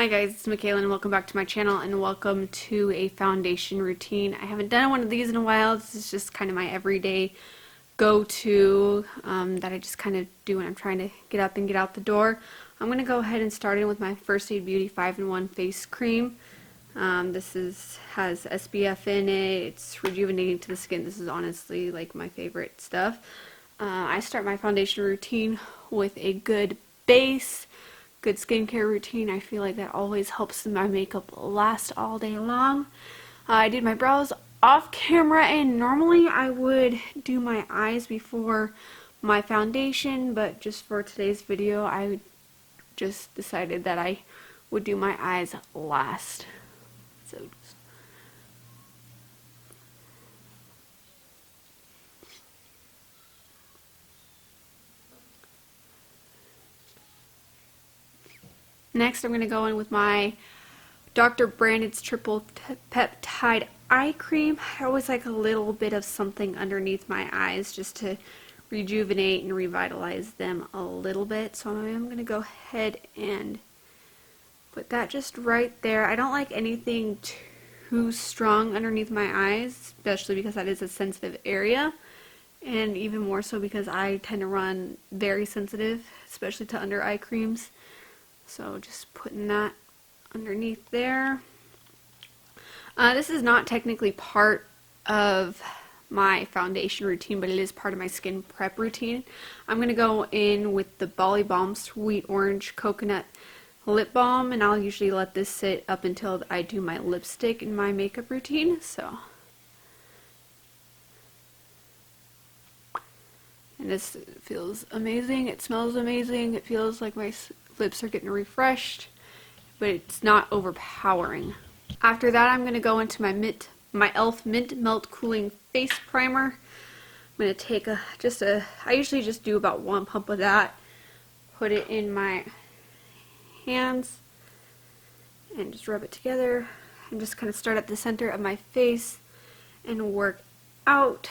Hi guys, it's Machaela and welcome back to my channel and welcome to a foundation routine. I haven't done one of these in a while. This is just kind of my everyday go-to that I just kind of do when I'm trying to get up and get out the door. I'm going to go ahead and start in with my First Aid Beauty 5-in-1 face cream. This has SPF in it. It's rejuvenating to the skin. This is honestly like my favorite stuff. I start my foundation routine with a good base. Good skincare routine. I feel like that always helps my makeup last all day long. I did my brows off camera, and normally I would do my eyes before my foundation, but just for today's video I just decided that I would do my eyes last. So next, I'm going to go in with my Dr. Brandt's Triple Peptide Eye Cream. I always like a little bit of something underneath my eyes just to rejuvenate and revitalize them a little bit. So I'm going to go ahead and put that just right there. I don't like anything too strong underneath my eyes, especially because that is a sensitive area. And even more so because I tend to run very sensitive, especially to under eye creams. So just putting that underneath there. This is not technically part of my foundation routine, but it is part of my skin prep routine. I'm going to go in with the Bali Balm Sweet Orange Coconut Lip Balm, and I'll usually let this sit up until I do my lipstick in my makeup routine. And this feels amazing. It smells amazing. It feels like my lips are getting refreshed, but it's not overpowering. After that, I'm going to go into my E.L.F. Mint Melt Cooling Face Primer. I'm going to take I usually just do about one pump of that, put it in my hands, and just rub it together, and just kind of start at the center of my face and work out.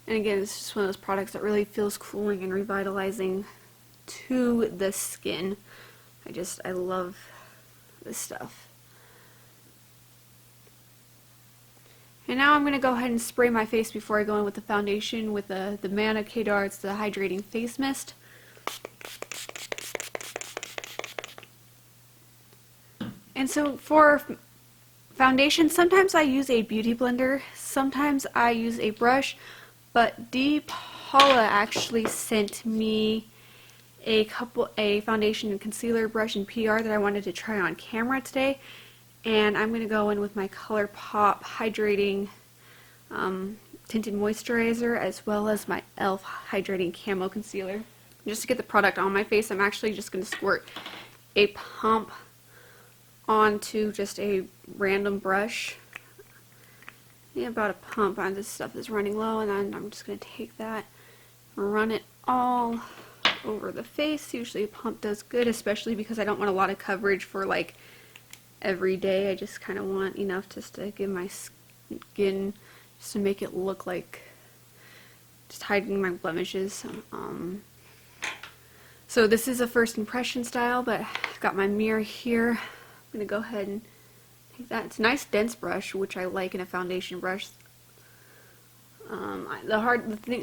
And again, it's just one of those products that really feels cooling and revitalizing to the skin. I love this stuff. And now I'm going to go ahead and spray my face before I go in with the foundation with the Manna Kadar. It's the Hydrating Face Mist. And so for foundation, sometimes I use a beauty blender, sometimes I use a brush, but Dpolla actually sent me a foundation and concealer brush and PR that I wanted to try on camera today, and I'm going to go in with my Colourpop Hydrating Tinted Moisturizer as well as my E.L.F. Hydrating Camo Concealer. Just to get the product on my face, I'm actually just going to squirt a pump onto just a random brush. Yeah, about a pump. This stuff is running low, and then I'm just going to take that and run it all over the face. Usually a pump does good, especially because I don't want a lot of coverage for like every day. I just kind of want enough just to give my skin, just to make it look like just hiding my blemishes. So this is a first impression style, but I've got my mirror here. I'm going to go ahead and take that. It's a nice dense brush, which I like in a foundation brush. The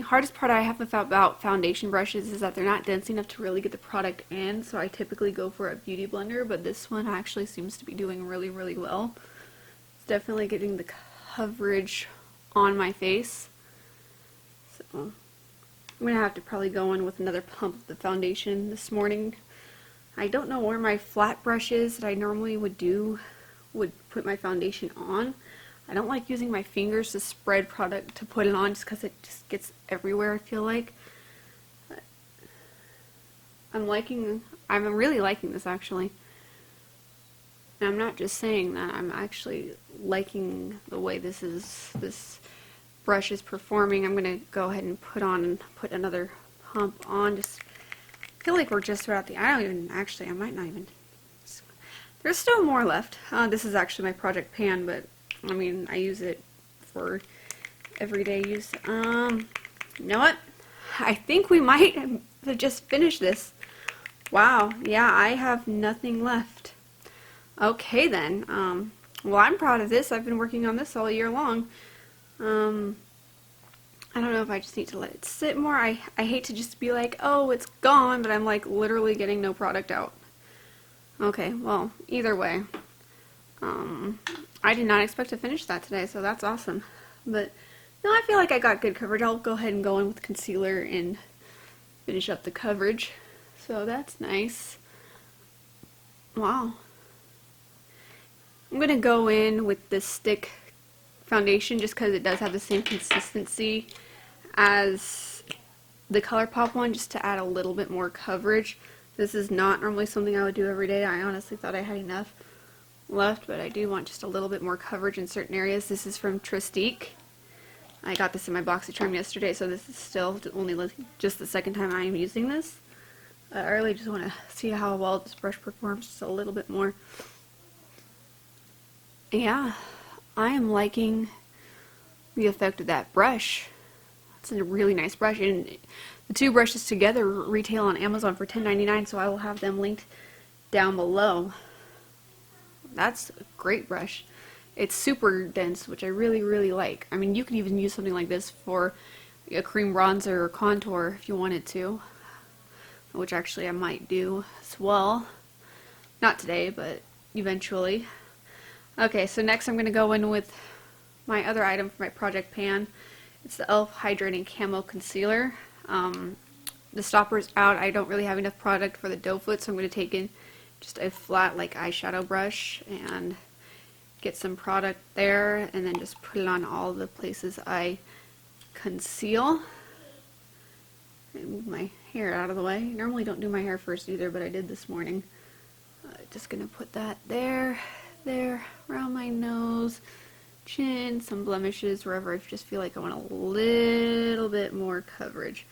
hardest part I have about foundation brushes is that they're not dense enough to really get the product in, so I typically go for a beauty blender, but this one actually seems to be doing really, really well. It's definitely getting the coverage on my face. So I'm going to have to probably go in with another pump of the foundation this morning. I don't know where my flat brush is that I normally would put my foundation on. I don't like using my fingers to spread product to put it on just because it just gets everywhere, I feel like. But I'm really liking this actually. And I'm not just saying that, I'm actually liking the way this brush is performing. I'm going to go ahead and put another pump on. Just feel like we're just about I might not even. There's still more left. This is actually my project pan, but I mean, I use it for everyday use. You know what? I think we might have just finished this. Wow, yeah, I have nothing left. Okay then, well, I'm proud of this. I've been working on this all year long. I don't know if I just need to let it sit more. I hate to just be like, oh, it's gone, but I'm like literally getting no product out. Okay, well, either way, I did not expect to finish that today, so that's awesome. But no, I feel like I got good coverage. I'll go ahead and go in with concealer and finish up the coverage. So that's nice. Wow. I'm going to go in with this stick foundation just because it does have the same consistency as the Colourpop one, just to add a little bit more coverage. This is not normally something I would do every day. I honestly thought I had enough left, but I do want just a little bit more coverage in certain areas. This is from Trestique. I got this in my BoxyCharm yesterday, so this is still only just the second time I am using this. I really just want to see how well this brush performs just a little bit more. Yeah, I am liking the effect of that brush. It's a really nice brush, and the two brushes together retail on Amazon for $10.99, so I will have them linked down below. That's a great brush. It's super dense, which I really, really like. I mean, you could even use something like this for a cream bronzer or contour if you wanted to, which actually I might do as well. Not today, but eventually. Okay, so next I'm going to go in with my other item for my project pan. It's the E.L.F. Hydrating Camo Concealer. The stopper's out. I don't really have enough product for the doe foot, so I'm going to take in just a flat like eyeshadow brush and get some product there, and then just put it on all the places I conceal. And move my hair out of the way. I normally don't do my hair first either, but I did this morning. Just going to put that there, around my nose, chin, some blemishes, wherever I just feel like I want a little bit more coverage.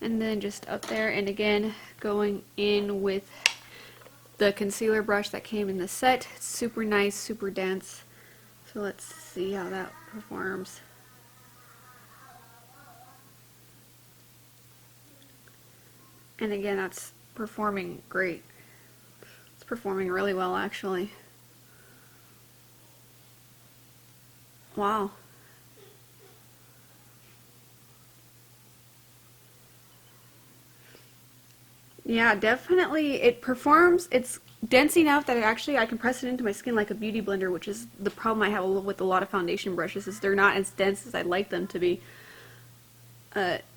And then just up there, and again, going in with the concealer brush that came in the set. It's super nice, super dense. So let's see how that performs. And again, that's performing great. It's performing really well, actually. Wow. Yeah, definitely it performs. It's dense enough that I can press it into my skin like a beauty blender, which is the problem I have with a lot of foundation brushes, is they're not as dense as I'd like them to be.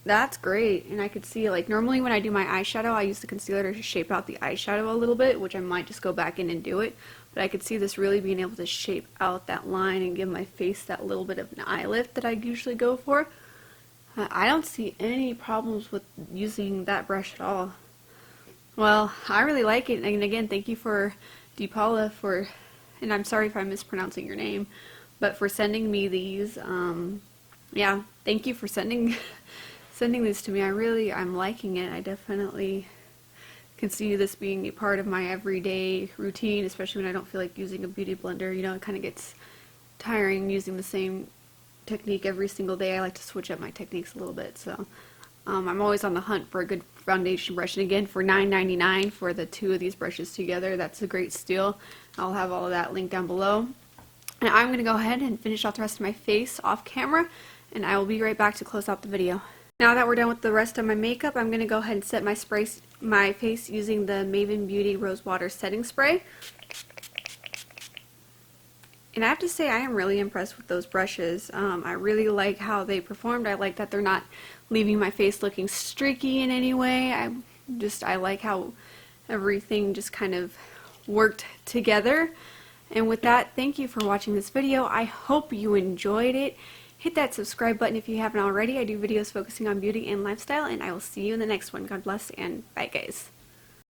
That's great, and I could see, like, normally when I do my eyeshadow, I use the concealer to shape out the eyeshadow a little bit, which I might just go back in and do it, but I could see this really being able to shape out that line and give my face that little bit of an eye lift that I usually go for. I don't see any problems with using that brush at all. Well, I really like it, and again, thank you for Dpolla for, and I'm sorry if I'm mispronouncing your name, but for sending me these. Yeah, thank you for sending these to me. I'm liking it. I definitely can see this being a part of my everyday routine, especially when I don't feel like using a beauty blender. You know, it kind of gets tiring using the same technique every single day. I like to switch up my techniques a little bit, so I'm always on the hunt for a good foundation brush, and again, for $9.99 for the two of these brushes together, that's a great steal. I'll have all of that linked down below. And I'm going to go ahead and finish off the rest of my face off camera, and I will be right back to close out the video. Now that we're done with the rest of my makeup, I'm going to go ahead and set my face using the Maven Beauty Rose Water Setting Spray. And I have to say, I am really impressed with those brushes. I really like how they performed. I like that they're not leaving my face looking streaky in any way. I like how everything just kind of worked together. And with that, thank you for watching this video. I hope you enjoyed it. Hit that subscribe button if you haven't already. I do videos focusing on beauty and lifestyle, and I will see you in the next one. God bless, and bye, guys.